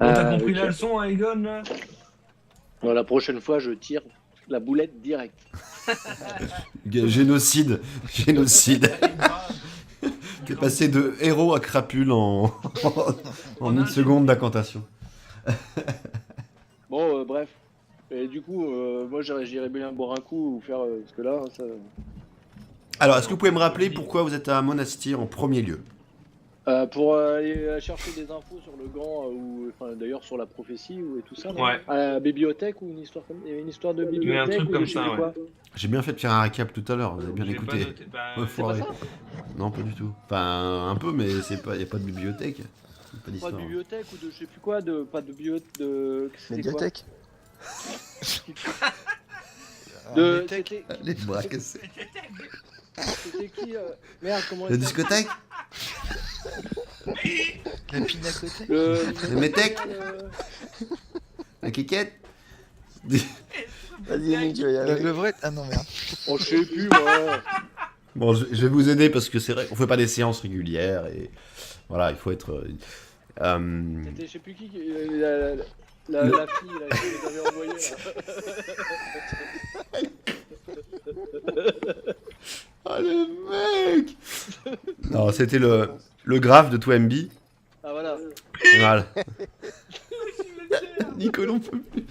Bon, t'as compris Ok. la leçon, hein, Egon, là? Bon, la prochaine fois, je tire la boulette direct. Génocide. Génocide. Allez, grave. T'es passé de héros à crapule en, en une seconde d'incantation. Bon, bref. Et du coup, moi, j'irais bien boire un coup ou faire. Parce que là, ça. Alors, est-ce que vous pouvez me rappeler pourquoi vous êtes à Monastir en premier lieu? Pour aller chercher des infos sur le gant, ou enfin, d'ailleurs sur la prophétie et tout ça. Non Ouais. À la bibliothèque ou une histoire comme. Il y avait une histoire de bibliothèque truc ou comme je sais ça, plus ouais. quoi. J'ai bien fait de faire un récap tout à l'heure, vous avez bien J'ai pas écouté. noté. Bah, Ouais, C'est pas foiré. ça. Non, pas du tout. Enfin, un peu, mais c'est pas, y a pas de bibliothèque. Pas Pas d'histoire. de bibliothèque ou de je sais plus quoi, pas de bio, de. C'était quoi Médiathèque. De. Médiathèque. C'était. Les bras cassés. C'était qui Merde, comment La il s'appelle discothèque? La pinacothèque. Le métèque? le- La kékette? Vas-y, Yannick, tu vas y La arriver. levrette. Ah non, merde. Oh, je sais plus, moi. Bon, je vais vous aider parce que c'est vrai qu'on fait pas des séances régulières et voilà, il faut être. C'était je sais plus qui. La fille là, qui les avait envoyés là. Oh le mec! Non, c'était le graphe de Twemby. Ah voilà. Voilà. Nicolas, on peut plus.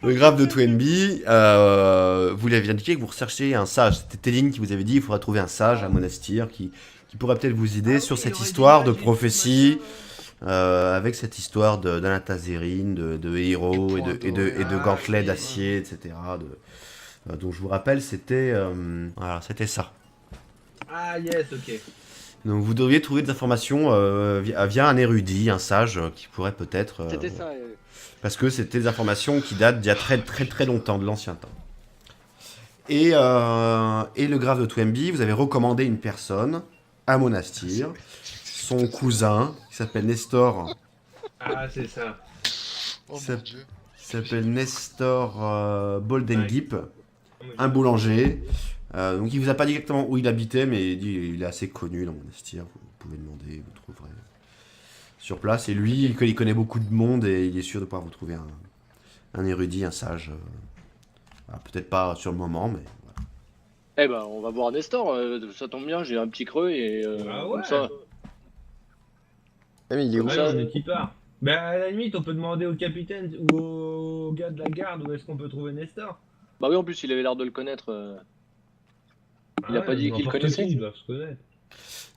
Le graphe de Twemby, vous lui aviez indiqué que vous recherchiez un sage. C'était Téline qui vous avait dit qu'il faudra trouver un sage à Monastir qui pourrait peut-être vous aider sur cette histoire de prophétie, avec cette histoire d'Anatazérine, de héros et de gantelets d'acier, etc. Donc je vous rappelle, c'était voilà, c'était ça. Ah, yes, ok. Donc vous devriez trouver des informations via un érudit, un sage, qui pourrait peut-être... C'était ça. parce que c'était des informations qui datent d'il y a très très très longtemps, de l'ancien temps. Et le graphe de Twemby, vous avez recommandé une personne à Monastir, son cousin, qui s'appelle Nestor, Ah, c'est ça. Oh Ça- mon dieu. qui s'appelle Nestor Boldengip, un boulanger. Donc il vous a pas dit exactement où il habitait, mais il dit il est assez connu dans Monastir. Vous pouvez demander, vous trouverez sur place. Et lui, il connaît beaucoup de monde et il est sûr de pouvoir vous trouver un érudit, un sage. Peut-être pas sur le moment, mais voilà. Eh ben, on va voir Nestor. Ça tombe bien, j'ai un petit creux et Ah ouais. comme ça. Ah, mais il est où Ouais, ça- on est qui part. Bah, à la limite, on peut demander au capitaine ou au gars de la garde où est-ce qu'on peut trouver Nestor. Bah oui, en plus, il avait l'air de le connaître. Il a pas dit qu'il n'importe connaissait. qui, ils doivent se connaître.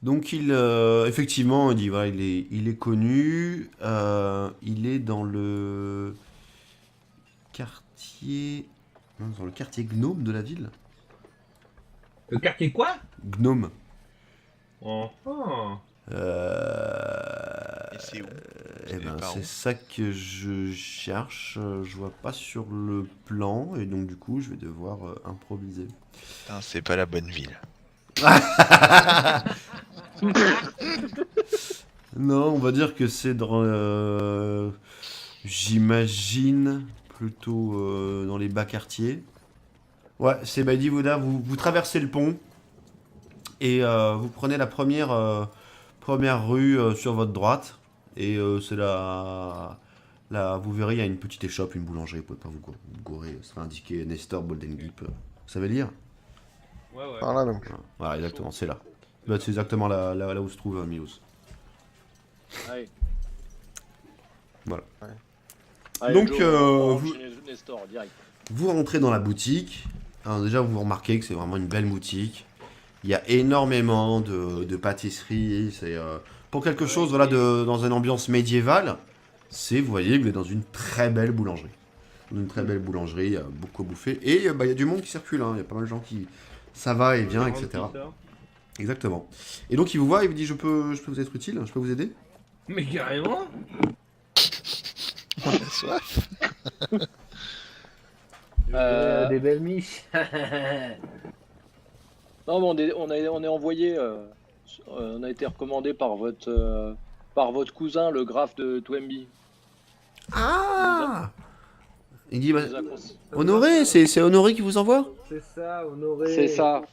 Donc effectivement, il dit voilà, il est connu, il est dans le quartier, non, dans le quartier Gnome de la ville. Le quartier quoi? Gnome. Oh. Et c'est où? Eh ben, par c'est où ça que je cherche. Je vois pas sur le plan et donc du coup, je vais devoir improviser. Putain, c'est pas la bonne ville. Non, on va dire que c'est dans, j'imagine plutôt dans les bas quartiers. Ouais, c'est Badi Vouda. Vous traversez le pont et vous prenez la première rue sur votre droite et c'est là, vous verrez, il y a une petite échoppe, une boulangerie. Vous pouvez pas vous gourer. Ce sera indiqué Nestor Boldengip. Vous savez lire? Ouais, ouais. Par là donc. Voilà, exactement, c'est là. Bah, c'est exactement là où se trouve Milos. Allez. Voilà. Allez, Donc, Joe, on va vous- enchaîner Nestor direct. Vous rentrez dans la boutique. Alors déjà, vous remarquez que c'est vraiment une belle boutique. Il y a énormément de pâtisseries. C'est pour quelque chose, voilà, dans une ambiance médiévale. Vous voyez, vous êtes dans une très belle boulangerie. Dans une très belle boulangerie, il y a beaucoup à bouffer. Et il y a du monde qui circule. Hein. Il y a pas mal de gens qui, ça va et vient, etc. Exactement. Et donc il vous voit, il vous dit, je peux vous être utile, je peux vous aider. Mais carrément. On a soif. Des belles miches. Non, mais on est envoyé. On a été recommandé par votre cousin, le graphe de Twemby. Ah. Il dit, bah, Il nous a cons- Honoré, c'est Honoré qui vous envoie. C'est ça, honoré. C'est ça.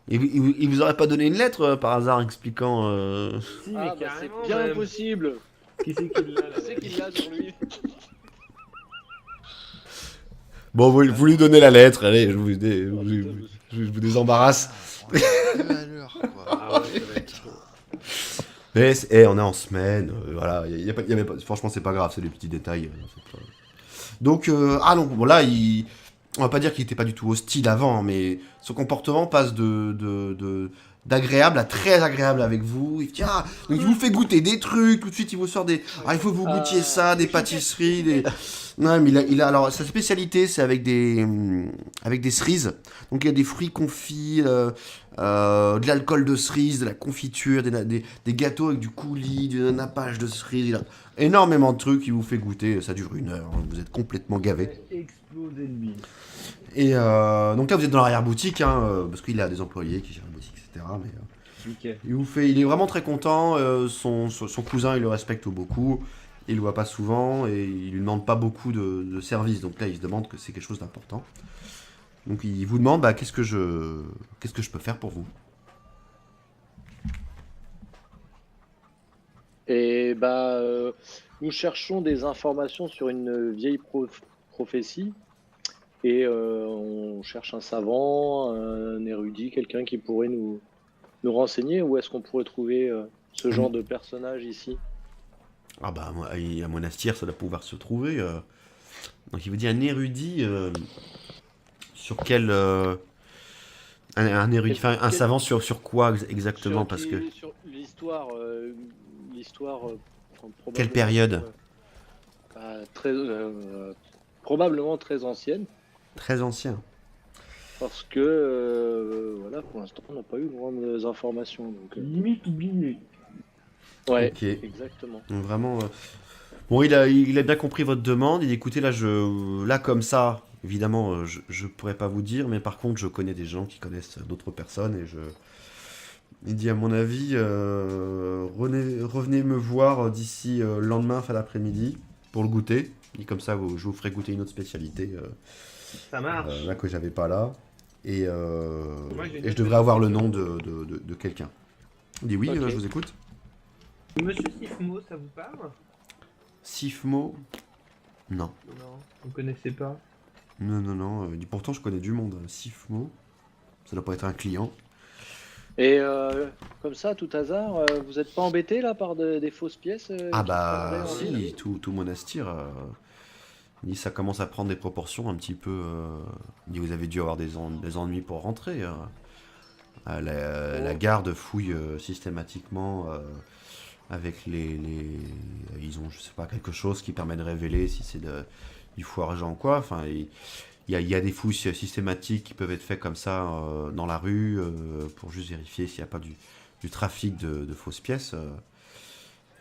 Il vous aurait pas donné une lettre par hasard expliquant. Si, mais Ah, bah, c'est carrément, bien même. possible. Qui c'est qui l'a là? Qui c'est qui l'a sur lui? Bon, vous lui donnez la lettre, allez, je vous, je vous désembarrasse. Deux à l'heure, quoi. Ah ouais, ça va être chaud. Mais on est en semaine, voilà, y a pas, franchement c'est pas grave, c'est des petits détails. C'est pas- Donc, donc bon, là, on va pas dire qu'il était pas du tout hostile avant, hein, mais son comportement passe d'agréable à très agréable avec vous. Il dit, ah, donc il vous fait goûter des trucs, tout de suite il vous sort des, il faut que vous goûtiez ça, des pâtisseries, des... Non, mais alors sa spécialité c'est avec des cerises. Donc il y a des fruits confits, de l'alcool de cerise, de la confiture, des gâteaux avec du coulis, du nappage de cerise. Il a énormément de trucs, il vous fait goûter, ça dure 1 heure, hein, vous êtes complètement gavé. Exploser le bide. Et donc là vous êtes dans l'arrière-boutique, hein, parce qu'il a des employés qui gèrent la boutique, etc. Mais Nickel. il est vraiment très content, son cousin il le respecte beaucoup, il le voit pas souvent et il lui demande pas beaucoup de services, donc là il se demande que c'est quelque chose d'important. Donc il vous demande qu'est-ce que je peux faire pour vous. Et nous cherchons des informations sur une vieille prophétie. Et on cherche un savant, un érudit, quelqu'un qui pourrait nous renseigner. Où est-ce qu'on pourrait trouver ce genre de personnage ici? Ah bah à Monastir ça doit pouvoir se trouver. Donc il vous dit un érudit sur quel un érudit, enfin, un savant sur quoi exactement parce que Sur l'histoire, quelle période? Très, probablement très ancienne, Très ancien. parce que voilà, pour l'instant, on n'a pas eu de grandes informations. Donc, Limite oublié. ouais, Ok. exactement. Donc vraiment. Bon, il a bien compris votre demande. Il dit écoutez, là comme ça, évidemment, je pourrais pas vous dire, mais par contre, je connais des gens qui connaissent d'autres personnes et il dit à mon avis, revenez me voir d'ici le lendemain, fin d'après-midi, pour le goûter. Il dit comme ça, je vous ferai goûter une autre spécialité Ça marche. là que j'avais pas là. Et Moi, j'ai une je devrais avoir le nom de quelqu'un. Il dit oui, Ok. je vous écoute. Monsieur Sifmo, ça vous parle? Sifmo. Non. Non, vous connaissez pas. Non. Il dit pourtant, je connais du monde. Sifmo. Ça doit pas être un client. Et comme ça, à tout hasard, vous n'êtes pas embêté là par des fausses pièces Ah qui bah se prendraient en ville? si, tout monastir, il dit ça commence à prendre des proportions un petit peu. Il dit vous avez dû avoir des ennuis pour rentrer. La garde fouille systématiquement avec ils ont je sais pas quelque chose qui permet de révéler si c'est du faux argent ou quoi. Enfin il y a des fouilles systématiques qui peuvent être faites comme ça dans la rue pour juste vérifier s'il n'y a pas du trafic de fausses pièces.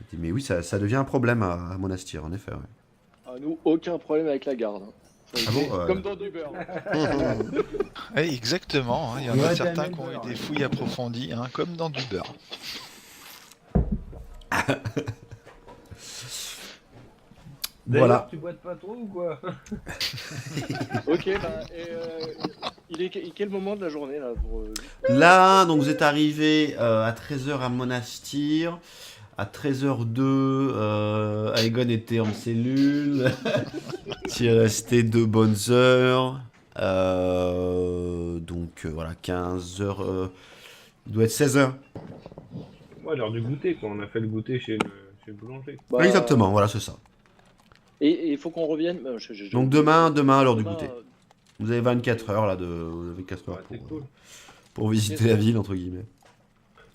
Il dit, mais oui, ça devient un problème à Monastir, en effet. Ouais. Ah, nous, aucun problème avec la garde. Hein. Ça, Ah bon, c'est comme dans du beurre. Ouais, exactement, hein, il y en Ouais, a t'as certains même qui ont peur. eu des fouilles approfondies, hein, comme dans du beurre. D'ailleurs, Voilà. tu boites pas trop ou quoi? Ok, il est quel moment de la journée là pour, Là, donc vous êtes arrivé à 13h à Monastir. À 13h02, Aegon était en cellule. Il est resté 2 bonnes heures. Donc voilà, 15h. Il doit être 16h. Ouais, l'heure du goûter, quoi. On a fait le goûter chez le boulanger. Bah, Exactement, voilà, c'est ça. Et il faut qu'on revienne. Donc demain à l'heure du Demain, goûter. Vous avez 24 heures là, vous avez 4 heures Ouais, c'est cool. pour visiter la ville, entre guillemets.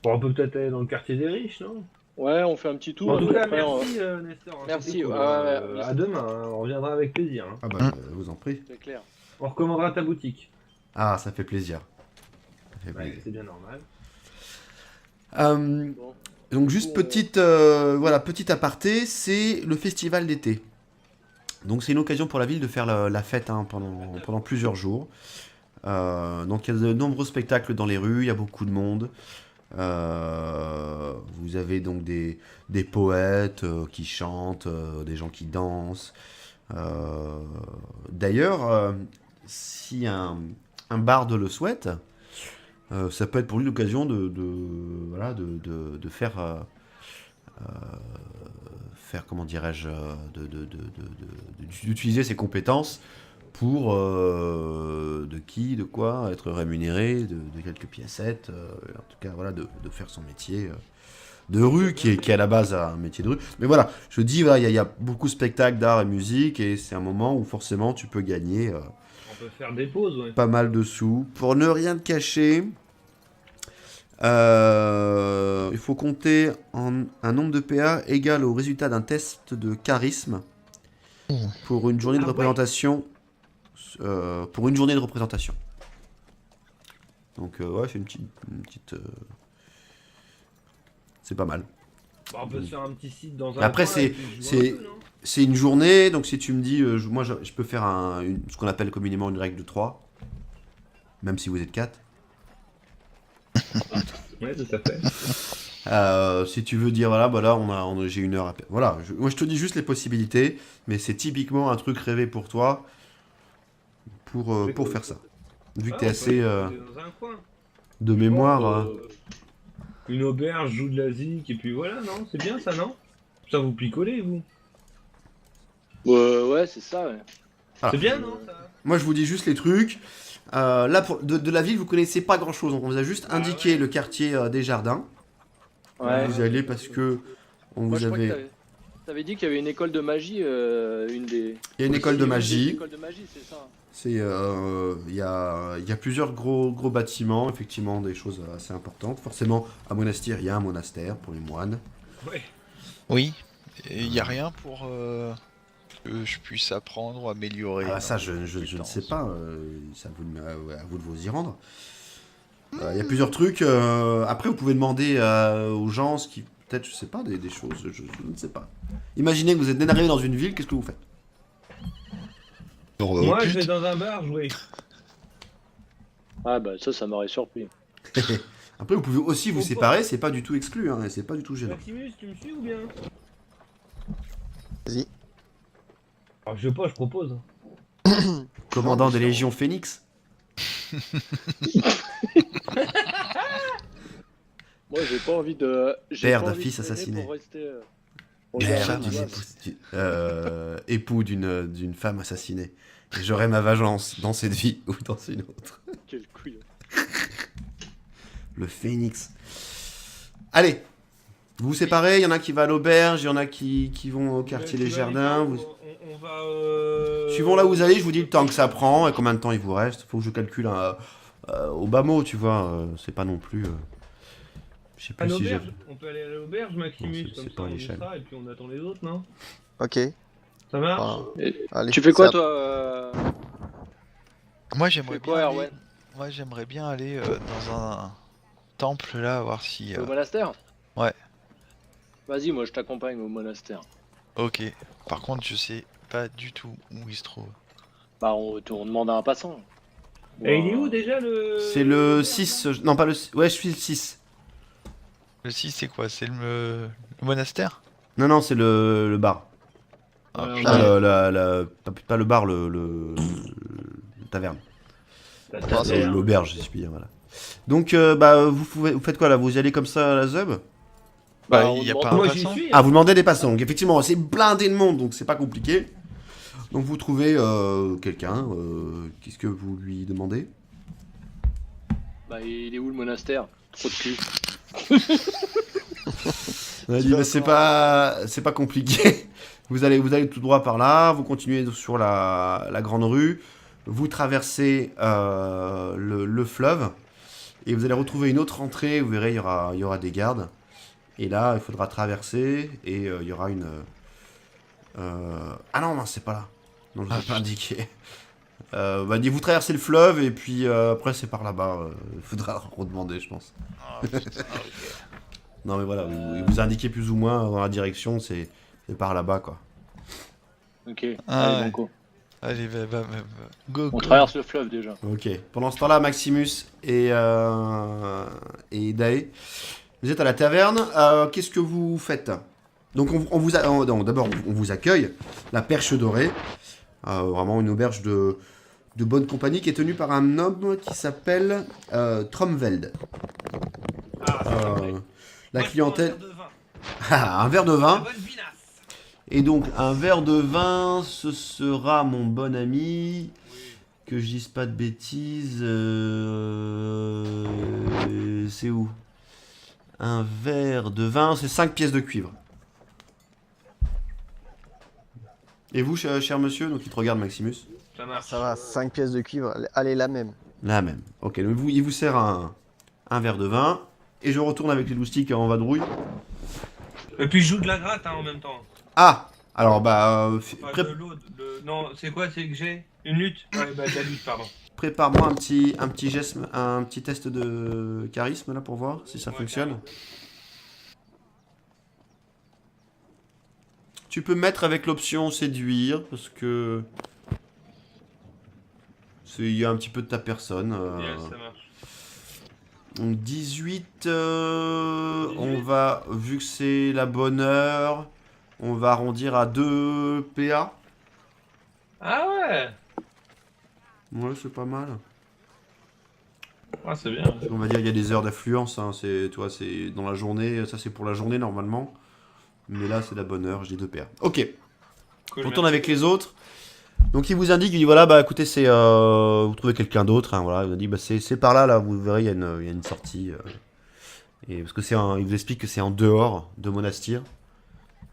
Bon, on peut peut-être aller dans le quartier des riches, non? Ouais, on fait un petit tour. En tout et cas, après, merci Nestor. Hein, Merci, c'était cool, ouais, hein. ouais, À demain, hein. On reviendra avec plaisir. Hein. Ah bah, je vous en prie. C'est clair. On recommandera ta boutique. Ah, ça fait plaisir. Ça fait Ouais, plaisir. c'est bien normal. Bon. Donc juste petit aparté, c'est le festival d'été. Donc c'est une occasion pour la ville de faire la fête hein, pendant plusieurs jours. Donc il y a de nombreux spectacles dans les rues, il y a beaucoup de monde. Vous avez donc des poètes qui chantent, des gens qui dansent. D'ailleurs, si un barde le souhaite, ça peut être pour lui l'occasion de faire, comment dirais-je, d'utiliser ses compétences pour de quoi être rémunéré, de quelques piécettes, en tout cas voilà, de faire son métier de rue, qui est à la base un métier de rue. Mais voilà, je dis, voilà, il y a beaucoup de spectacles d'art et musique, et c'est un moment où forcément tu peux gagner On peut faire des pauses, ouais. pas mal de sous. Pour ne rien te cacher, il faut compter un nombre de PA égal au résultat d'un test de charisme pour une journée de Ah ouais. représentation. Pour une journée de représentation. Donc ouais, c'est une petite c'est pas mal. Bah, on peut se faire un petit site dans un Après, coin c'est- et puis jouer un c'est- peu, non C'est une journée, donc si tu me dis, moi je peux faire ce qu'on appelle communément une règle de 3, même si vous êtes 4. Ouais, tout à fait. Si tu veux dire, voilà, bah là, j'ai une heure à perdre. Voilà, moi je te dis juste les possibilités, mais c'est typiquement un truc rêvé pour toi, pour C'est cool. faire ça. Vu que Ah, t'es on peut assez aller dans un coin. de mémoire. Une auberge, joue de la zik, et puis voilà, non? C'est bien ça, non? Ça vous picolez, vous? Ouais, c'est ça, ouais. Ah. C'est bien, non, ça? Moi je vous dis juste les trucs. Là, de la ville, vous connaissez pas grand chose, donc on vous a juste Ah indiqué ouais. le quartier des jardins. Ouais. Vous y allez parce que on Moi, vous je crois que avait. t'avais dit qu'il y avait une école de magie, une des... Il y a une école de Une des magie. écoles de magie, c'est ça. Il y a plusieurs gros bâtiments, effectivement, des choses assez importantes. Forcément, à Monastir, il y a un monastère pour les moines. Ouais. Oui, et il n'y a rien pour que je puisse apprendre ou améliorer. Ah, ça, dans je mes ne compétences. sais pas. C'est à vous de vous y rendre. Il y a plusieurs trucs. Après, vous pouvez demander aux gens ce qui. Peut-être, je sais pas, des choses. Je ne sais pas. Imaginez que vous êtes arrivé dans une ville, qu'est-ce que vous faites? Moi, je Pute. vais dans un bar jouer. Ah bah ça m'aurait surpris. Après, vous pouvez aussi vous Faut pas. séparer, c'est pas du tout exclu, hein, et c'est pas du tout gênant. Maximus, tu me suis ou bien? Vas-y. Alors, je sais pas, je propose. Commandant des Légions Phoenix. Moi j'ai pas envie de... j'ai Père pas d'un envie de fils traîner assassiné. pour rester, pour Père regarder d'une la épouse- époux d'une femme assassinée. Et j'aurai ma vengeance dans cette vie ou dans une autre. Quel couille. Le phénix. Allez, vous vous séparez, il y en a qui vont à l'auberge, il y en a qui vont au quartier Tu des vas jardins. aller Vous... voir, on va... Suivant là où vous allez, je vous dis le temps que ça prend et combien de temps il vous reste. Faut que je calcule au bas mot, tu vois. C'est pas non plus... je sais À plus si j'ai... l'auberge. On peut aller à l'auberge, Maximus, Non, c'est comme pas ça, à on l'échelle. sera, et puis on attend les autres, non? Ok. Ça marche? Enfin, allez, Tu fais quoi c'est à- toi Moi Tu j'aimerais fais quoi bien Erwan? aller... Moi j'aimerais bien aller dans un temple là, voir si... Au monastère? Ouais. Vas-y, moi je t'accompagne au monastère. Ok. Par contre je sais pas du tout où il se trouve. Bah on demande à un passant. Et il est où déjà le... C'est le 6... Non, pas le 6. Ouais, je suis le 6. Le 6 c'est quoi? C'est le monastère? Non, non, c'est le bar. Ah, Alors, putain. Pas le bar, le taverne. La Enfin, c'est- taverne. L'auberge, si je puis dire, voilà. Donc, vous faites quoi là? Vous y allez comme ça à la zeub? Bah, on il y a demande- pas un Moi, j'y passant? suis. Ah, vous demandez des passants. Donc, effectivement, c'est blindé de monde, donc c'est pas compliqué. Donc, vous trouvez quelqu'un. Qu'est-ce que vous lui demandez? Bah il est où le monastère? Trop de cul. On a dit, bah, c'est pas compliqué. Vous allez tout droit par là, vous continuez sur la grande rue, vous traversez le fleuve, et vous allez retrouver une autre entrée, vous verrez, il y aura des gardes. Et là, il faudra traverser, et il y aura une... Ah non, non, c'est pas là. Non, je ne Ah, l'ai pas indiqué. Vous traversez le fleuve, et puis après, c'est par là-bas. Il faudra redemander, je pense. Ah, putain, Non, mais voilà, il vous indiquez plus ou moins dans la direction, c'est par là-bas, quoi. Ok, Ah, allez ouais. Banco. Allez, va. Go, On go. traverse le fleuve déjà. Ok. Pendant ce temps-là, Maximus et Dae, vous êtes à la taverne. Qu'est-ce que vous faites? Donc, d'abord, on vous accueille. La Perche Dorée. Vraiment une auberge de bonne compagnie qui est tenue par un homme qui s'appelle Tromveld. Ah, c'est La vrai. Moi, je clientèle... prends un verre de vin. Ah, un verre de La vin. bonne vinasse. Et donc, un verre de vin, ce sera mon bon ami. Que je dise pas de bêtises. C'est où? Un verre de vin, c'est 5 pièces de cuivre. Et vous, cher monsieur, donc il te regarde, Maximus? Ça marche. Ça va, 5 pièces de cuivre, allez la même. La même. Ok, donc il vous sert un verre de vin. Et je retourne avec les loustiques en vadrouille. Et puis je joue de la gratte hein, en même temps. Ah! Alors, bah, Enfin, de l'eau, non, c'est quoi, c'est que j'ai? Une lutte? Ouais, bah de la lutte, pardon. prépare-moi un petit geste, un petit test de charisme là pour voir si ça Ouais, fonctionne. carrément. Tu peux mettre avec l'option séduire parce que il y a un petit peu de ta personne. Yes, ça marche. Donc 18, 18. on va, vu que c'est la bonne heure, on va arrondir à 2 PA. Ah ouais! Ouais, c'est pas mal. Ah, c'est bien. On va dire il y a des heures d'affluence, hein, c'est, tu vois, c'est dans la journée, ça c'est pour la journée normalement. Mais là c'est la bonne heure, j'ai 2 PA. Ok, Cool, on tourne merci. avec les autres. Donc il vous indique, il dit voilà, bah écoutez, c'est, vous trouvez quelqu'un d'autre, hein, voilà, il vous dit bah c'est par là, là, vous verrez, il y a une sortie. Et parce que il vous explique que c'est en dehors de Monastir.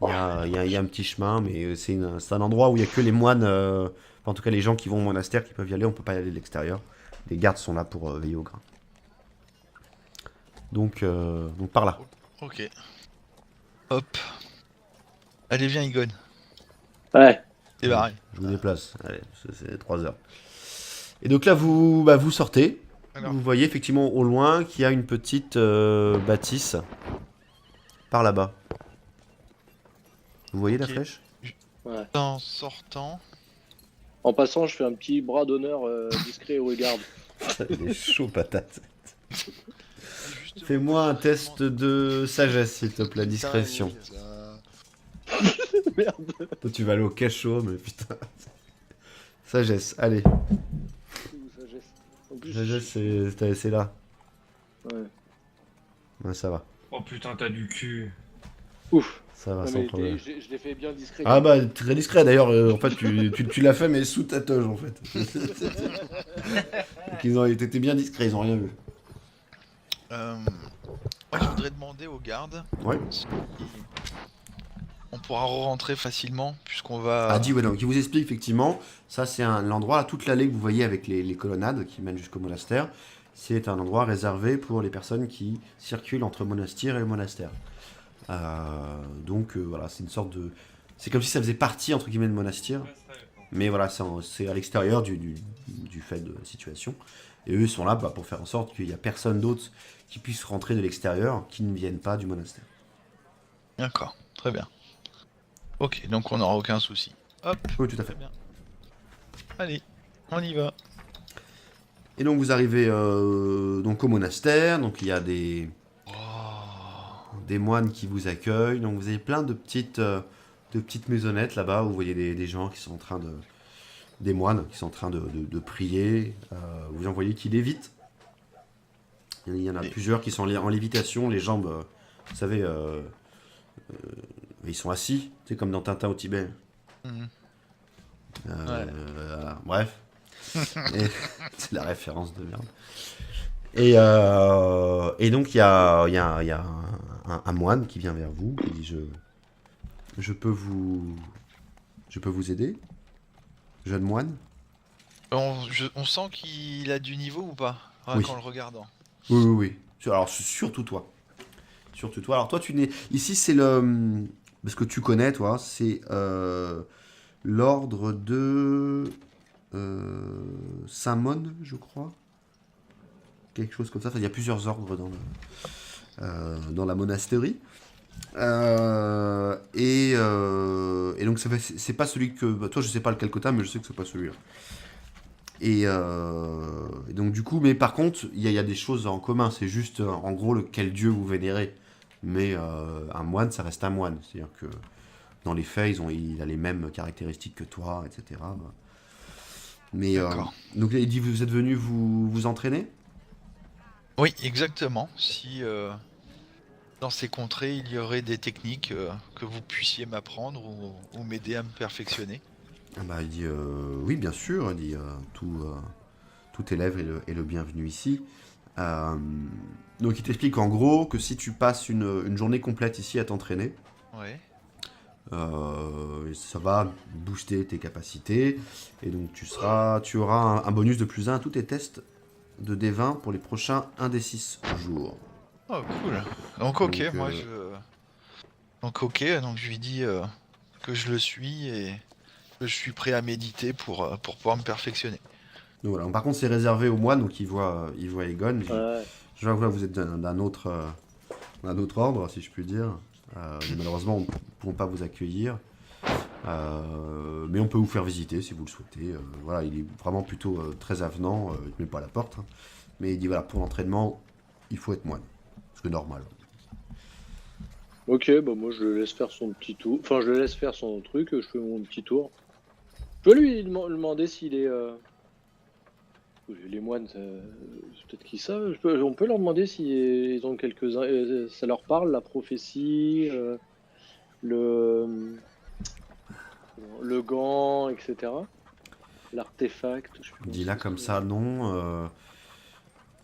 Il y a un petit chemin, mais c'est un endroit où il n'y a que les moines, enfin, en tout cas les gens qui vont au monastère qui peuvent y aller, on peut pas y aller de l'extérieur. Les gardes sont là pour veiller au grain. Donc par là. Ok. Hop. Allez, viens, Igon. Ouais. C'est barré. Je vous déplace, allez, c'est 3 heures. Et donc là, vous sortez. Alors. Vous voyez effectivement au loin qu'il y a une petite bâtisse par là-bas. Vous voyez la Ok. flèche? Ouais. En sortant. En passant, je fais un petit bras d'honneur discret au garde. Il est chaud patate. justement, Fais-moi un test justement, de sagesse, s'il te plaît, discrétion. putain, ça- Merde. Toi, tu vas aller au cachot, mais putain. Sagesse, allez. Sagesse. En plus, Sagesse, c'est là. Ouais. Ouais, ça va. Oh putain, t'as du cul. Ouf. Ça va, Non, sans mais problème. je l'ai fait bien discret. Ah bah, très discret d'ailleurs. En fait, tu l'as fait, mais sous ta toge, en fait. Donc, ils étaient bien discrets, ils ont rien vu. Moi, je voudrais demander aux gardes Ouais. si on pourra rentrer facilement, puisqu'on va. Ah, dit, ouais, donc il vous explique effectivement, ça c'est l'endroit, là, toute l'allée que vous voyez avec les colonnades qui mènent jusqu'au monastère, c'est un endroit réservé pour les personnes qui circulent entre monastère et monastère. Donc voilà, c'est une sorte de. C'est comme si ça faisait partie entre guillemets de monastère, mais voilà, c'est à l'extérieur du fait de la situation. Et eux ils sont là bah, pour faire en sorte qu'il n'y a personne d'autre qui puisse rentrer de l'extérieur qui ne vienne pas du monastère. D'accord, très bien. Ok, donc on n'aura aucun souci. Hop, Oui, tout à fait. très bien. Allez, on y va. Et donc vous arrivez donc au monastère, donc il y a des moines qui vous accueillent, donc vous avez plein de petites maisonnettes là-bas où vous voyez des gens qui sont en train de... des moines qui sont en train de prier, vous en voyez qui lévitent. Il y en a plusieurs qui sont en lévitation, les jambes, vous savez, ils sont assis, c'est comme dans Tintin au Tibet. Mhm. Voilà, bref. Et- c'est la référence de merde. Et donc il y a un moine qui vient vers vous, qui dit je peux vous aider, jeune moine? On sent qu'il a du niveau ou pas? Rien Oui. qu'en le regardant. Oui, oui, oui. Alors surtout toi. Surtout toi. Alors toi tu n'es... Ici c'est le... Parce que tu connais toi, c'est l'ordre de Saint-Mon, je crois. Quelque chose comme ça. Enfin, il y a plusieurs ordres dans la monastérie. Et donc c'est pas celui que... bah, toi je sais pas lequel que t'as, mais je sais que c'est pas celui-là. Et donc du coup, mais par contre, il y a des choses en commun. C'est juste, en gros, quel dieu vous vénérez. Mais un moine, ça reste un moine. C'est-à-dire que dans les faits, il a les mêmes caractéristiques que toi, etc. Mais D'accord. donc il dit, vous êtes venu vous entraîner? Oui, exactement. Si dans ces contrées, il y aurait des techniques que vous puissiez m'apprendre ou m'aider à me perfectionner. Ah bah, il dit oui, bien sûr. Il dit tout élève est le bienvenu ici. Euh, donc il t'explique en gros que si tu passes une journée complète ici à t'entraîner, Ouais. ça va booster tes capacités et donc tu auras un bonus de +1 à tous tes tests de D20 pour les prochains 1 des 6 jours. Oh, cool. Donc, ok, Donc, moi je. Donc, ok, donc je lui dis que je le suis et que je suis prêt à méditer pour pouvoir me perfectionner. Donc voilà. Par contre, c'est réservé aux moines, donc il voit Egon. Ouais. Je vois que là, vous êtes d'un autre ordre, si je puis dire. Mais malheureusement, on ne pourra pas vous accueillir. Mais on peut vous faire visiter si vous le souhaitez. Voilà, il est vraiment plutôt très avenant. Il ne met pas à la porte. Hein. Mais il dit voilà, pour l'entraînement, il faut être moine. C'est normal. Ok, bah moi je le laisse faire son petit tour. Enfin, je le laisse faire son truc, je fais mon petit tour. Je peux lui demander s'il est. Les moines, peut-être qu'ils savent. On peut leur demander s'ils ont quelques-uns. Ça leur parle, la prophétie, le, le gant, etc. L'artefact. Je sais plus Il comment dit là ça comme s'appelle. ça, non.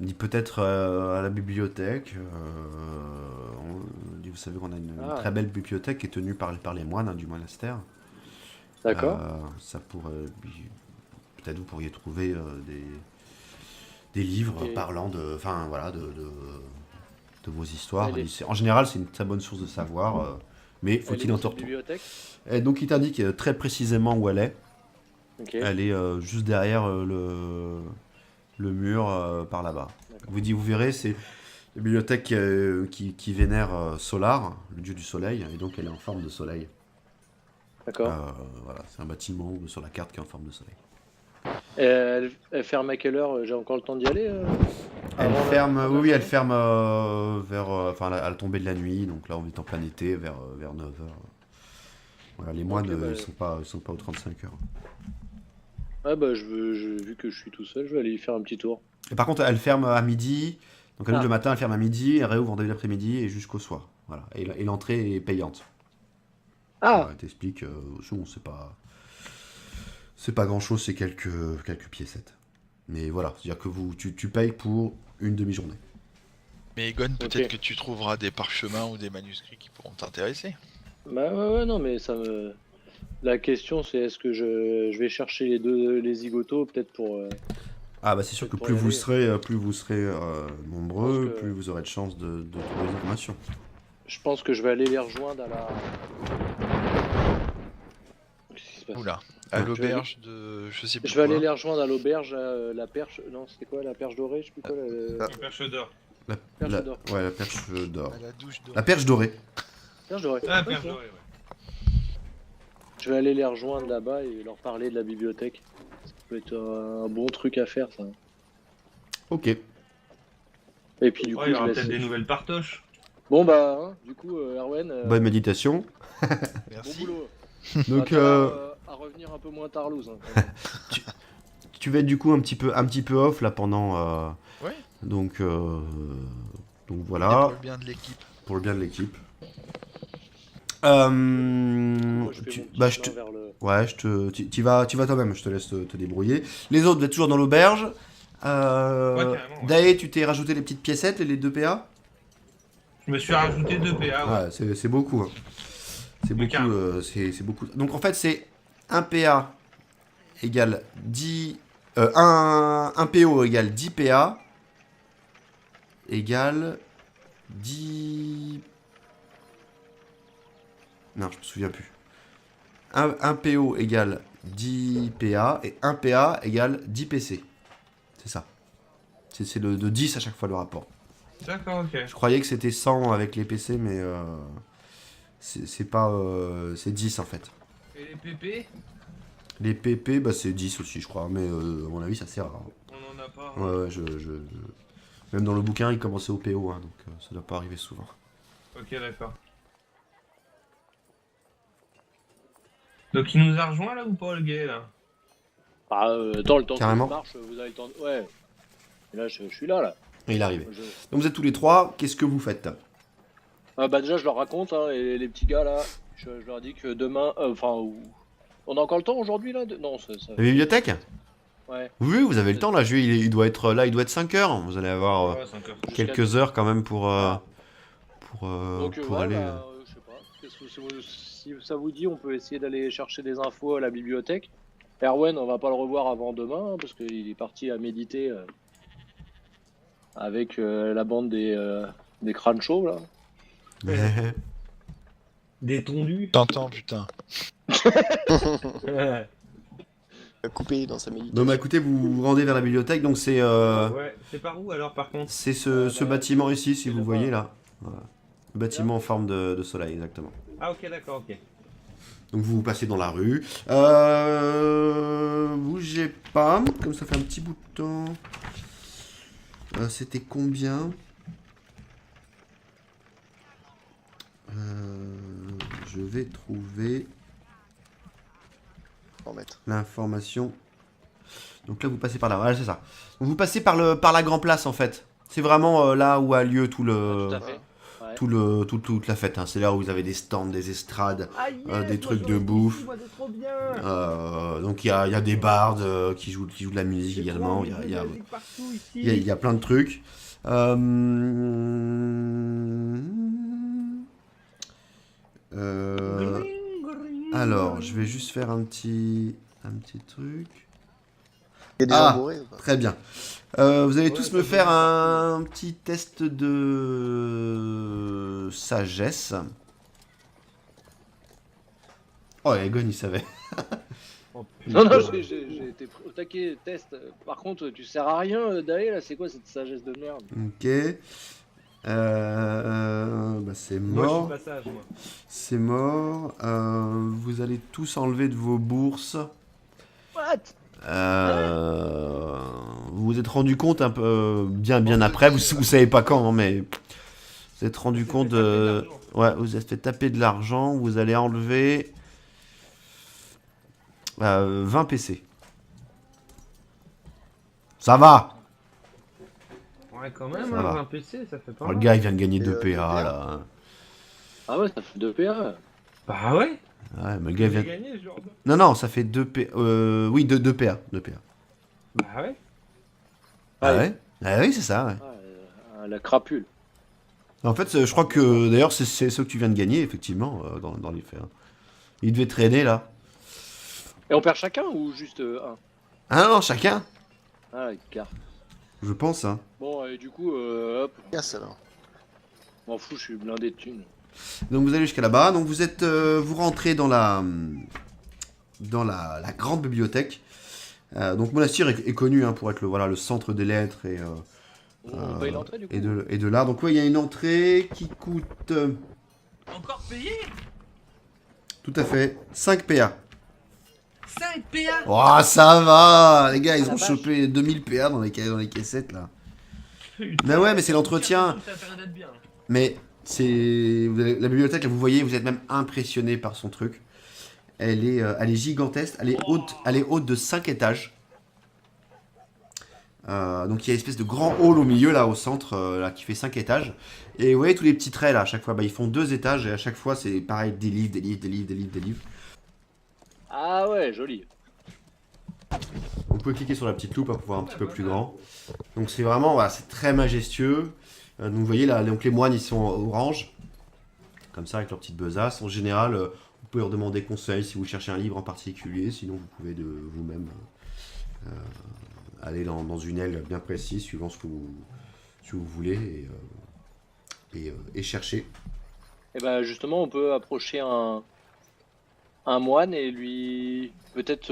Il dit peut-être à la bibliothèque. On dit, vous savez qu'on a une Ah. très belle bibliothèque qui est tenue par les moines hein, du monastère. D'accord. Ça pourrait. Peut-être vous pourriez trouver des livres Et- parlant enfin voilà, de vos histoires. Elle est- Il dit, en général, c'est une très bonne source de savoir, mais Elle est faut-il où, en cette retourner. bibliothèque? Et donc il t'indique très précisément où elle est. Ok. Elle est juste derrière le mur par là-bas. D'accord. Vous verrez, c'est la bibliothèque qui vénère Solar, le dieu du soleil, et donc elle est en forme de soleil. D'accord. Voilà, c'est un bâtiment sur la carte qui est en forme de soleil. Elle ferme à quelle heure? J'ai encore le temps d'y aller Elle avant la- ferme, avant oui, la elle journée ferme enfin, à la tombée de la nuit, donc là on est en plein été, vers 9h. Voilà, les moines, bah- ils sont pas aux 35 heures. Ah bah vu que je suis tout seul, je vais aller y faire un petit tour. Et par contre, elle ferme à midi, donc à nous Ah. le matin, elle ferme à midi, elle réouvre en début d'après-midi et jusqu'au soir. Voilà, et l'entrée est payante. Ah. Elle t'explique, bon, c'est pas grand-chose, c'est quelques piécettes. Mais voilà, c'est-à-dire que tu payes pour une demi-journée. Mais Egon, peut-être Ok. que tu trouveras des parchemins ou des manuscrits qui pourront t'intéresser. Bah ouais, non mais ça me. La question c'est est-ce que je vais chercher les zigotos peut-être pour. Ah bah c'est sûr que Pour plus y vous aller. serez nombreux, Je pense que- plus vous aurez de chances de trouver des informations. Je pense que je vais aller les rejoindre à la. Qu'est-ce qui se passe? Oula, à Ouais, l'auberge de. Je sais plus Je vais aller quoi. les rejoindre à l'auberge, la perche. Non, c'était quoi la perche dorée? Je sais plus quoi. Un perche d'or. La, Perche la- d'or. ouais, la perche d'or. À la douche d'eau. La perche dorée. Perche dorée. Ah, Ok. perche dorée, ouais. Je vais aller les rejoindre là-bas et leur parler de la bibliothèque. Ça peut être un bon truc à faire, ça. Ok. Et puis du Oh, coup, il y je aura laisse. peut-être des nouvelles partoches. Bon bah, hein, du coup, Erwan, Bonne méditation. bon Merci. boulot. Donc À revenir un peu moins tard, loose. Hein, quand même. tu vas être du coup un petit peu off là pendant. Ouais. Donc Et voilà, pour le bien de l'équipe. pour le bien de l'équipe. Moi, je fais mon petit bah, chemin vers le. Ouais, tu vas toi-même, je te laisse te débrouiller. Les autres, vous êtes toujours dans l'auberge. Ouais, carrément, ouais. Dae, tu t'es rajouté les petites piécettes, les 2 PA. Je me suis rajouté 2 PA, ouais. Ouais, c'est beaucoup. Hein. C'est Mais beaucoup, carrément. c'est beaucoup. Donc en fait, c'est 1 PA égale 10. 1 PO égale 10 PA égale 10. Non, je me souviens plus. 1 PO égale 10 PA et 1 PA égale 10 PC. C'est ça. C'est de 10 à chaque fois le rapport. D'accord, ok. Je croyais que c'était 100 avec les PC, mais c'est pas. C'est 10 en fait. Et les PP, Les PP, bah, c'est 10 aussi, je crois, mais à mon avis, ça sert à. on en a pas. Ouais, même dans le bouquin, il commençait au PO, hein, donc ça doit pas arriver souvent. Ok, d'accord. Donc il nous a rejoint là ou pas le gay là? Ah, attends, le temps Carrément. que je marche, vous avez le temps. Ouais. Et là, je suis là, là. Et il est arrivé. Je- Donc vous êtes tous les trois, qu'est-ce que vous faites? Bah déjà je leur raconte, hein, les petits gars là, je leur dis que demain, on a encore le temps aujourd'hui là Non, La bibliothèque? ouais, Oui, vous avez le temps là, il doit être là, il doit être 5 heures. Vous allez avoir Ouais, 5 heures. jusqu'à- quelques heures quand même pour, Ah. pour ouais, aller. je sais pas. Si ça vous dit, on peut essayer d'aller chercher des infos à la bibliothèque. Erwan, on va pas le revoir avant demain, hein, parce qu'il est parti à méditer avec la bande des crânes chauds là. Détendu. T'entends, putain. Ouais, Coupé dans sa méditation. Donc bah écoutez, vous vous rendez vers la bibliothèque, donc c'est c'est par où alors par contre? c'est ce bah, bâtiment ici, si c'est vous là-bas. voyez là. Voilà. Le bâtiment en forme de soleil, exactement. Ah ok, d'accord, ok. Donc vous passez dans la rue. Bougez pas, comme ça fait un petit bout de temps. C'était combien? Je vais trouver En mettre. l'information. Donc là vous passez par là, voilà c'est ça. Donc, vous passez par la Grand Place en fait. C'est vraiment là où a lieu tout le Tout à fait. Ouais. toute la fête. Hein. C'est là où vous avez des stands, des estrades, des trucs de bouffe. trop bien. Donc il y a des bardes qui jouent de la musique également. Il y a plein de trucs. Alors, je vais juste faire un petit truc. Il y a des Ah. gens bourrés ou pas? Très bien. Vous allez Ouais, tous ça me fait faire bien. un petit test de sagesse. Oh, Egon, il savait. Oh, Non, putain. j'ai été au taquet test. Par contre, tu sers à rien, Daé, là, c'est quoi cette sagesse de merde? Ok. Bah, c'est Moi je suis mort. pas sage moi. C'est mort. Vous allez tous enlever de vos bourses. What? Vous vous êtes rendu compte un peu bien après. Vous savez pas quand, hein, mais vous êtes rendu s'est compte fait taper de de. l'argent. Ouais, vous êtes fait taper de l'argent. Vous allez enlever 20 PC. Ça va. Ouais quand même, Ça hein, va. un PC ça fait pas Oh, le mal. gars, il vient de gagner 2 2 PA PA. là. Ah ouais, ça fait 2 PA. Bah ouais. Ouais, mais le gars J'ai vient. gagné ce genre de... Non, ça fait 2 PA. Oui, 2 PA. 2 PA. Bah ouais. Ah Ouais. ouais? Ah oui, c'est ça, ouais. La crapule. En fait, je crois que d'ailleurs, c'est ce que tu viens de gagner, effectivement, dans les faits. Hein. Il devait traîner là. Et on perd chacun ou juste un? Ah non, chacun, Ah, car. je pense. Hein. Bon, et du coup, hop, Casse alors. m'en fous, je suis blindé de thunes. Donc vous allez jusqu'à là-bas. Donc vous êtes, vous rentrez dans la grande bibliothèque. Donc Monastir est connu hein, pour être le centre des lettres On paye l'entrée du coup. et de l'art. Donc ouais, il y a une entrée qui coûte Encore payé? tout à fait 5 PA. 5 PA. Oh, ça va, les gars, ils la ont vache. chopé 2000 PA dans les caissettes là. Mais ouais, mais c'est l'entretien. Ça fait rien d'être bien. Mais la bibliothèque, là, vous voyez, vous êtes même impressionné par son truc. Elle est gigantesque, elle est haute de 5 étages. Donc il y a une espèce de grand hall au milieu, là, au centre, là, qui fait 5 étages. Et vous voyez tous les petits traits, là, à chaque fois, bah, ils font 2 étages, et à chaque fois, c'est pareil, des livres, des livres, des livres, des livres, des livres. Ah ouais, joli. Vous pouvez cliquer sur la petite loupe pour voir un petit peu plus grand. Donc c'est vraiment, voilà, c'est très majestueux. Donc vous voyez là, donc les moines ils sont orange, comme ça avec leur petite besace. En général, vous pouvez leur demander conseil si vous cherchez un livre en particulier. Sinon vous pouvez de vous-même aller dans une aile bien précise suivant ce que vous voulez et chercher. Et ben justement, on peut approcher un moine et lui peut-être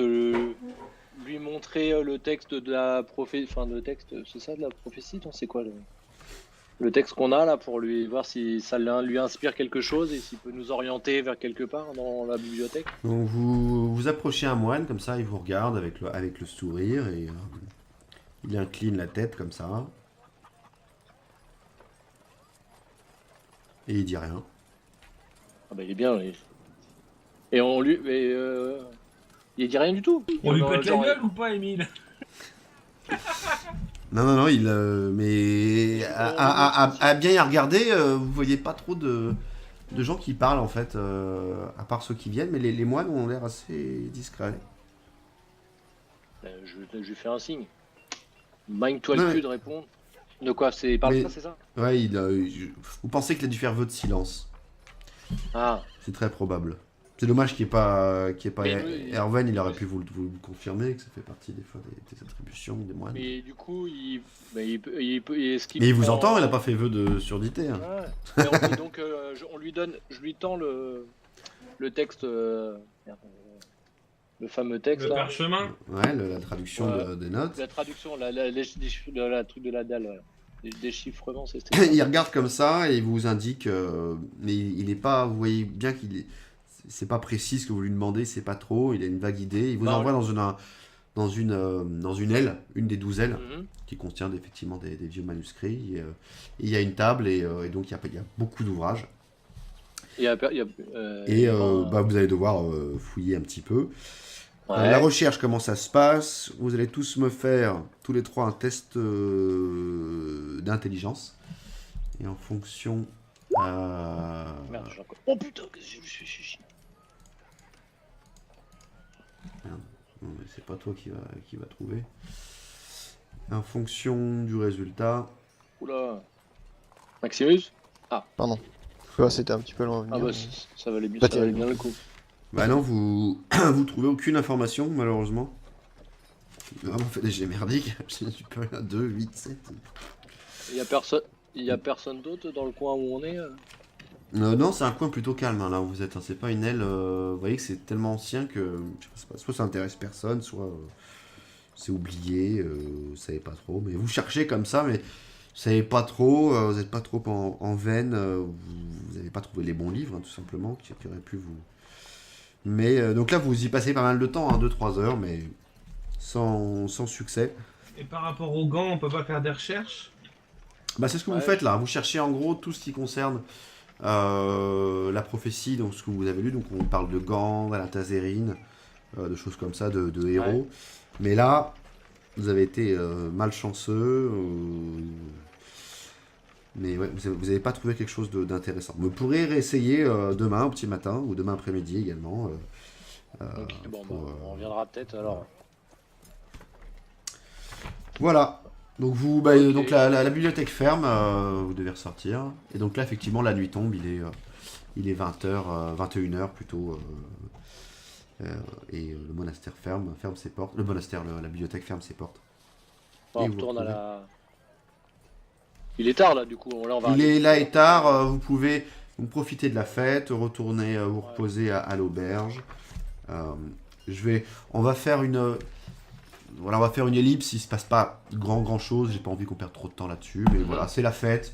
lui montrer le texte de la prophétie, enfin le texte, c'est ça de la prophétie, non, c'est quoi le texte qu'on a là pour lui voir si ça lui inspire quelque chose et s'il peut nous orienter vers quelque part dans la bibliothèque. Donc vous approchez un moine comme ça, il vous regarde avec le sourire et il incline la tête comme ça. Et il dit rien. Ah bah il est bien. Et on lui, il dit rien du tout. On lui Genre, pète la genre, gueule ou pas, Emile? Non, mais à bien y regarder, vous voyez pas trop de gens qui parlent en fait, à part ceux qui viennent, mais les moines ont l'air assez discrets. Je lui fais un signe. Magne-toi Non, le mais- cul de répondre. De quoi? C'est par Mais- ça, c'est ça? Ouais, vous pensez qu'il a dû faire vœu de silence. Ah, C'est très probable. C'est dommage qu'il n'y ait pas Mais lui, Erwan, il aurait pu vous le confirmer, que ça fait partie des fois des attributions des moines. mais du coup, est-ce qu'il Mais il vous prend- entend, il n'a pas fait vœu de surdité. Hein. Ouais. Mais donc, je lui tends le texte, le fameux texte Le là, parchemin. Ouais, la traduction Ouais. des notes. la traduction, la truc de la dalle, ouais. Les déchiffrements, c'est Il regarde comme ça et il vous indique, mais il n'est pas, vous voyez bien c'est pas précis ce que vous lui demandez, c'est pas trop, il a une vague idée, il vous Bah, envoie dans une aile, une des 12 ailes, Mhm. qui contient effectivement des vieux manuscrits, et il y a une table et donc il y a beaucoup d'ouvrages, Il y a, et vous allez devoir fouiller un petit peu. ouais. La recherche, comment ça se passe? Vous allez tous me faire, tous les trois, un test d'intelligence. Et en fonction... Merde, oh putain, qu'est-ce que je suis. non, mais c'est pas toi qui va trouver. En fonction du résultat... Oula. Maximus? Pardon. Ouais, c'était un petit peu loin à Ah venir. bah, ça valait bien, Pas ça valait terrible. bien le coup. Bah non, vous vous trouvez aucune information, malheureusement. Vraiment fait des jets merdiques. J'ai peux rien. 2, 8, 7... Il y a personne d'autre dans le coin où on est? non, c'est un coin plutôt calme hein, là où vous êtes. Hein. C'est pas une aile. Vous voyez que c'est tellement ancien que je sais pas, soit ça intéresse personne, soit c'est oublié. Vous savez pas trop. Mais vous cherchez comme ça, mais vous savez pas trop. Vous n'êtes pas trop en veine. Vous n'avez pas trouvé les bons livres, hein, tout simplement, qui auraient pu vous. Mais donc là, vous y passez pas mal de temps, hein, 2-3 heures, mais sans succès. Et par rapport aux gants, on peut pas faire des recherches? Bah, c'est ce que vous Ouais. faites là. Vous cherchez en gros tout ce qui concerne la prophétie, donc ce que vous avez lu. Donc on parle de gants, d'Alatazérine, de choses comme ça, de héros. Ouais. Mais là, vous avez été malchanceux. Mais ouais, vous n'avez pas trouvé quelque chose d'intéressant. Vous pourrez réessayer demain au petit matin ou demain après-midi également. Ok, bon, bah, pour, on reviendra peut-être alors. Voilà. Donc Ok. donc la bibliothèque ferme, vous devez ressortir. Et donc là, effectivement, la nuit tombe, il est 20h, 21h plutôt. Et le monastère ferme ses portes. Le monastère, la bibliothèque ferme ses portes. On Et vous retourne à retrouvez. la. Il est tard là, du coup. Là, on va Il aller- est là et tard, vous pouvez donc profiter de la fête, retourner vous reposer à l'auberge. On va faire une ellipse, il se passe pas grand chose, j'ai pas envie qu'on perde trop de temps là-dessus, mais voilà, c'est la fête.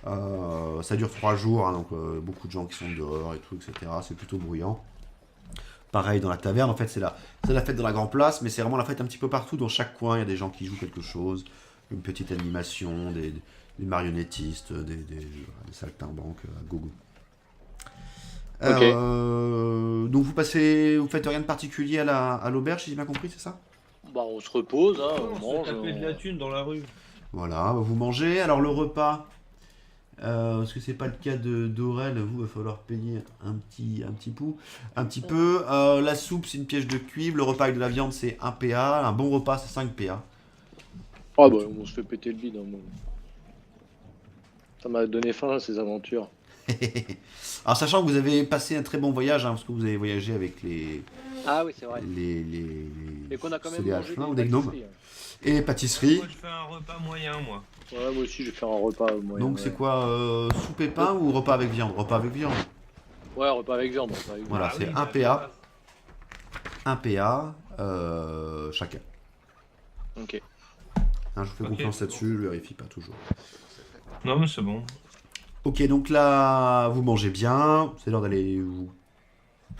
Ça dure 3 jours, hein, donc beaucoup de gens qui sont dehors et tout, etc. C'est plutôt bruyant. Pareil dans la taverne, en fait c'est la fête dans la grande place, mais c'est vraiment la fête un petit peu partout, dans chaque coin il y a des gens qui jouent quelque chose, une petite animation, des marionnettistes, des saltimbanques à gogo. Ok. Donc vous faites rien de particulier à l'auberge, si j'ai bien compris, c'est ça? Bah, on se repose, hein, On on se mange. fait taper de on- la thune dans la rue. Voilà, vous mangez. Alors le repas, parce que c'est pas le cas d'Aurel, vous, il va falloir payer un petit peu. La soupe, c'est une pièce de cuivre. Le repas avec de la viande, c'est 1 PA. Un bon repas, c'est 5 PA. Ah bah, on se fait péter le bide. Hein, moi. Ça m'a donné faim à ces aventures. Alors sachant que vous avez passé un très bon voyage, hein, parce que vous avez voyagé avec les Ah oui, c'est vrai. les Et qu'on a quand c'est même des mangé halflins ou des des gnomes pâtisseries, hein. et les pâtisseries. Moi, je fais un repas moyen, moi. Ouais, moi aussi, je vais faire un repas. Moyen, Donc ouais. c'est quoi, soupe et pain ou repas avec viande? Repas avec viande. Ouais, repas avec viande. Repas avec viande. Voilà, Ah c'est oui, un ça PA. passe. 1 PA chacun. Ok. Hein, je vous fais Ok, confiance c'est là-dessus, je vérifie pas toujours. Non, mais c'est bon. Ok, donc là, vous mangez bien. C'est l'heure d'aller vous.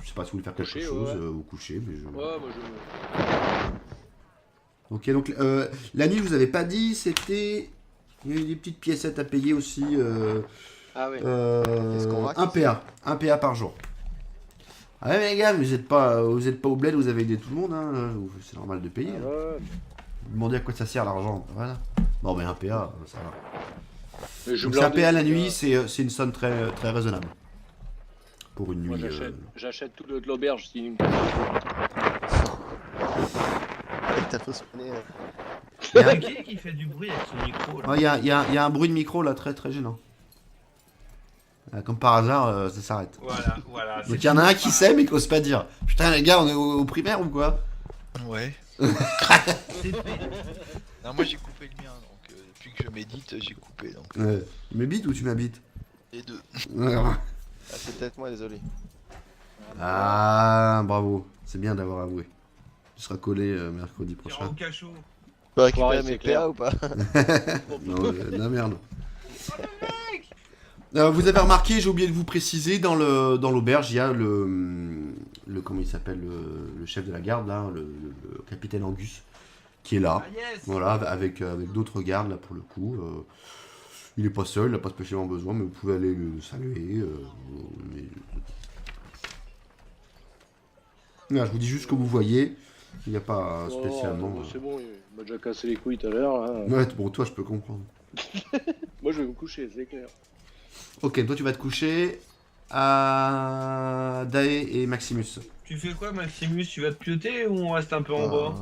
Je sais pas si vous voulez faire quelque Coucher, chose, ouais. vous coucher, mais je. Ouais, moi je. Ok, donc la nuit, je vous avais pas dit, c'était. Il y a eu des petites piécettes à payer aussi. Ah ouais. Qu'est-ce qu'on raque 1 PA. 1 PA par jour. Ah ouais, mais les gars, vous êtes pas au bled, vous avez aidé tout le monde, hein. C'est normal de payer. Ah Hein. ouais. Vous demandez à quoi ça sert l'argent. Voilà. Bon, mais un PA, ça va. Je Donc, c'est un blindé, PA la c'est, nuit, c'est une somme très, très raisonnable. Pour une moi nuit. j'achète tout de l'auberge si Avec ta fausse monnaie. Il y a un qui fait du bruit avec son micro. Là. Il y a un bruit de micro là très très gênant. Comme par hasard, ça s'arrête. Voilà. Donc il y en a un qui sait mais qui ose pas dire. Putain les gars, on est au primaire ou quoi? Ouais. C'est fait. Non, moi j'ai coupé le mien, donc depuis que je médite, j'ai coupé. Donc Tu m'habites ou tu m'habites? les deux. Ah, c'est peut-être moi, désolé. Ah, bravo. C'est bien d'avoir avoué. Tu seras collé mercredi Tire prochain. au cachot. Je peux récupérer Ouais, mes c'est clair. PA ou pas? Non, la merde. Vous avez remarqué, j'ai oublié de vous préciser, dans l'auberge, il y a le comment il s'appelle, le chef de la garde, là, le capitaine Angus, qui est là. Ah yes. Voilà, avec d'autres gardes, là, pour le coup. Il est pas seul, il n'a pas spécialement besoin, mais vous pouvez aller le saluer. Là, je vous dis juste ce que vous voyez. Il n'y a pas spécialement. Oh, c'est bon, il m'a déjà cassé les couilles tout à l'heure. Hein. Ouais, bon, toi, je peux comprendre. Moi je vais me coucher, c'est clair. Ok, toi, tu vas te coucher à Dae et Maximus. Tu fais quoi, Maximus? Tu vas te pioter ou on reste un peu en bas?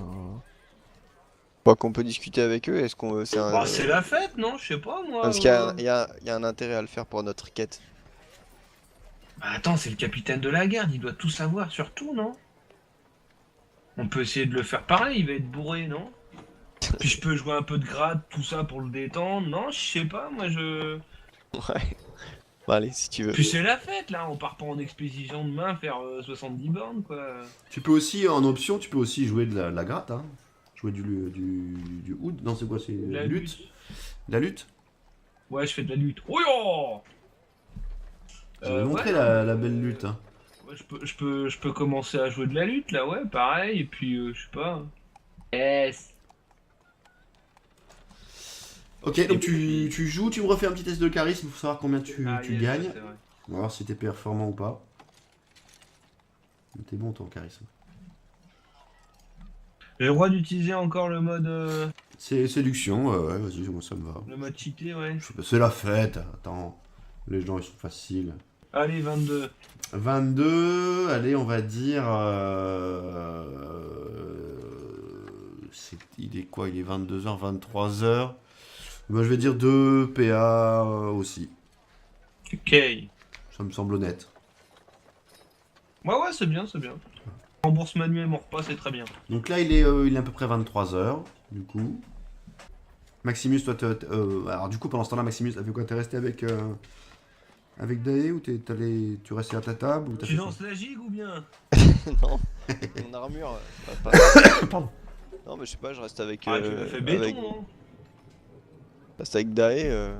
Pas qu'on peut discuter avec eux, est-ce qu'on c'est un... Bah, c'est la fête, non? Je sais pas, moi. Parce qu'il y a un intérêt à le faire pour notre quête. Bah, attends, c'est le capitaine de la garde, il doit tout savoir sur tout, non? On peut essayer de le faire parler, il va être bourré, non? Puis je peux jouer un peu de grade, tout ça pour le détendre, non? Je sais pas, moi je... Ouais. Bon, allez, si tu veux. Puis c'est la fête, là, on part pas en expédition demain faire 70 bornes, quoi. Tu peux aussi, en option, tu peux aussi jouer de la gratte, hein. Jouer du oud. Non, c'est quoi? C'est La lutte. lutte. La lutte. Ouais, je fais de la lutte. Oh yo. Vous avez montré ouais, la belle lutte. Hein. Ouais, je peux commencer à jouer de la lutte, là, ouais, pareil, et puis, je sais pas... Yes. Ok, donc tu joues, tu me refais un petit test de charisme pour savoir combien tu Yes, gagnes. c'est vrai. On va voir si t'es performant ou pas. T'es bon ton charisme. J'ai le droit d'utiliser encore le mode... C'est séduction, ouais, vas-y, moi ça me va. Le mode cheaté, ouais. Je sais pas, c'est la fête, attends. Les gens ils sont faciles. Allez, 22. 22, allez, on va dire. Il est quoi? Il est 22h, 23h. Moi je vais dire 2 PA aussi. Ok. Ça me semble honnête. Ouais, c'est bien, c'est bien. Rembourse manuel mon repas, c'est très bien. Donc là il est à peu près 23h, du coup. Maximus, toi, alors du coup pendant ce temps-là, Maximus, t'as fait quoi? T'es resté avec Dae ou tu restais à ta table ou t'as Tu fait lances la gigue ou bien? Non, mon armure. Pardon. Non, mais je sais pas, je reste avec. Ah, tu me fais béton, avec... non? Je reste avec Dae.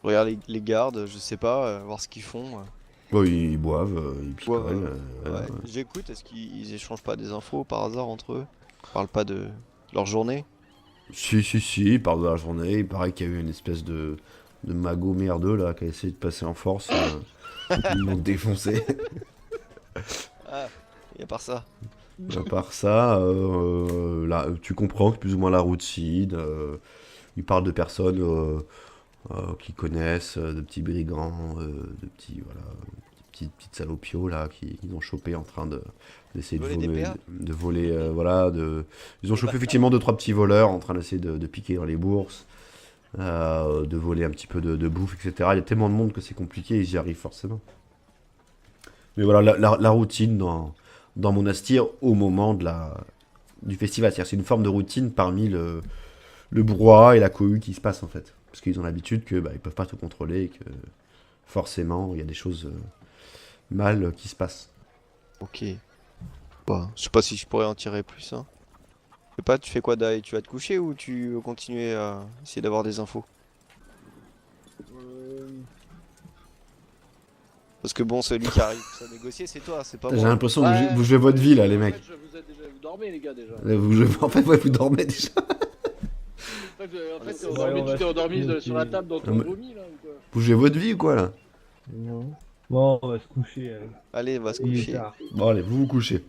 Regarde les gardes, je sais pas, voir ce qu'ils font. Bon, ils boivent, ils picolent. Ouais. J'écoute, est-ce qu'ils échangent pas des infos par hasard entre eux? Ils parlent pas de leur journée? Si, ils parlent de la journée. Il paraît qu'il y a eu une espèce de magot merdeux là qui a essayé de passer en force. Ils l'ont défoncé. Ah, et à part ça. À part ça, là, tu comprends que plus ou moins la routine. Ils parlent de personnes qui connaissent, de petits brigands, de petits voilà, petites salopios là qui ont chopé en train d'essayer de Voler des voler, PA. de voler, voilà, ils ont chopé effectivement 2-3 petits voleurs en train d'essayer de piquer dans les bourses, de voler un petit peu de bouffe, etc. Il y a tellement de monde que c'est compliqué, ils y arrivent forcément. Mais voilà, la routine dans Monastir au moment du festival, c'est-à-dire c'est une forme de routine parmi le brouhaha et la cohue qui se passe en fait. Parce qu'ils ont l'habitude que ils peuvent pas tout contrôler et que forcément il y a des choses mal qui se passent. Ok. Bah, je sais pas si je pourrais en tirer plus. Hein. Je sais pas, tu fais quoi Dae? Tu vas te coucher ou tu veux continuer à essayer d'avoir des infos? Parce que bon, celui qui arrive à négocier, c'est toi, c'est pas J'ai moi. l'impression que vous jouez votre vie là les En mecs. fait, vous dormez les gars déjà. En fait, ouais, vous dormez déjà. En fait, c'est tu vrai, t'es endormi on va sur la table dans ton Non, mais- vomi là ou quoi? Vous jouez votre vie ou quoi là? Non. Bon, on va se coucher. Allez, on va se Il est coucher. tard. Bon allez, vous vous couchez.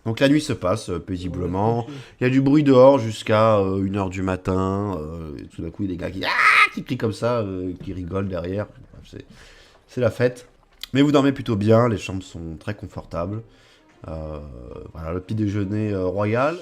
Donc la nuit se passe paisiblement. Il y a du bruit dehors jusqu'à 1h du matin. Et tout d'un coup, il y a des gars qui crient comme ça, qui rigolent derrière. Bref, c'est la fête. Mais vous dormez plutôt bien, les chambres sont très confortables. Voilà, le petit déjeuner royal.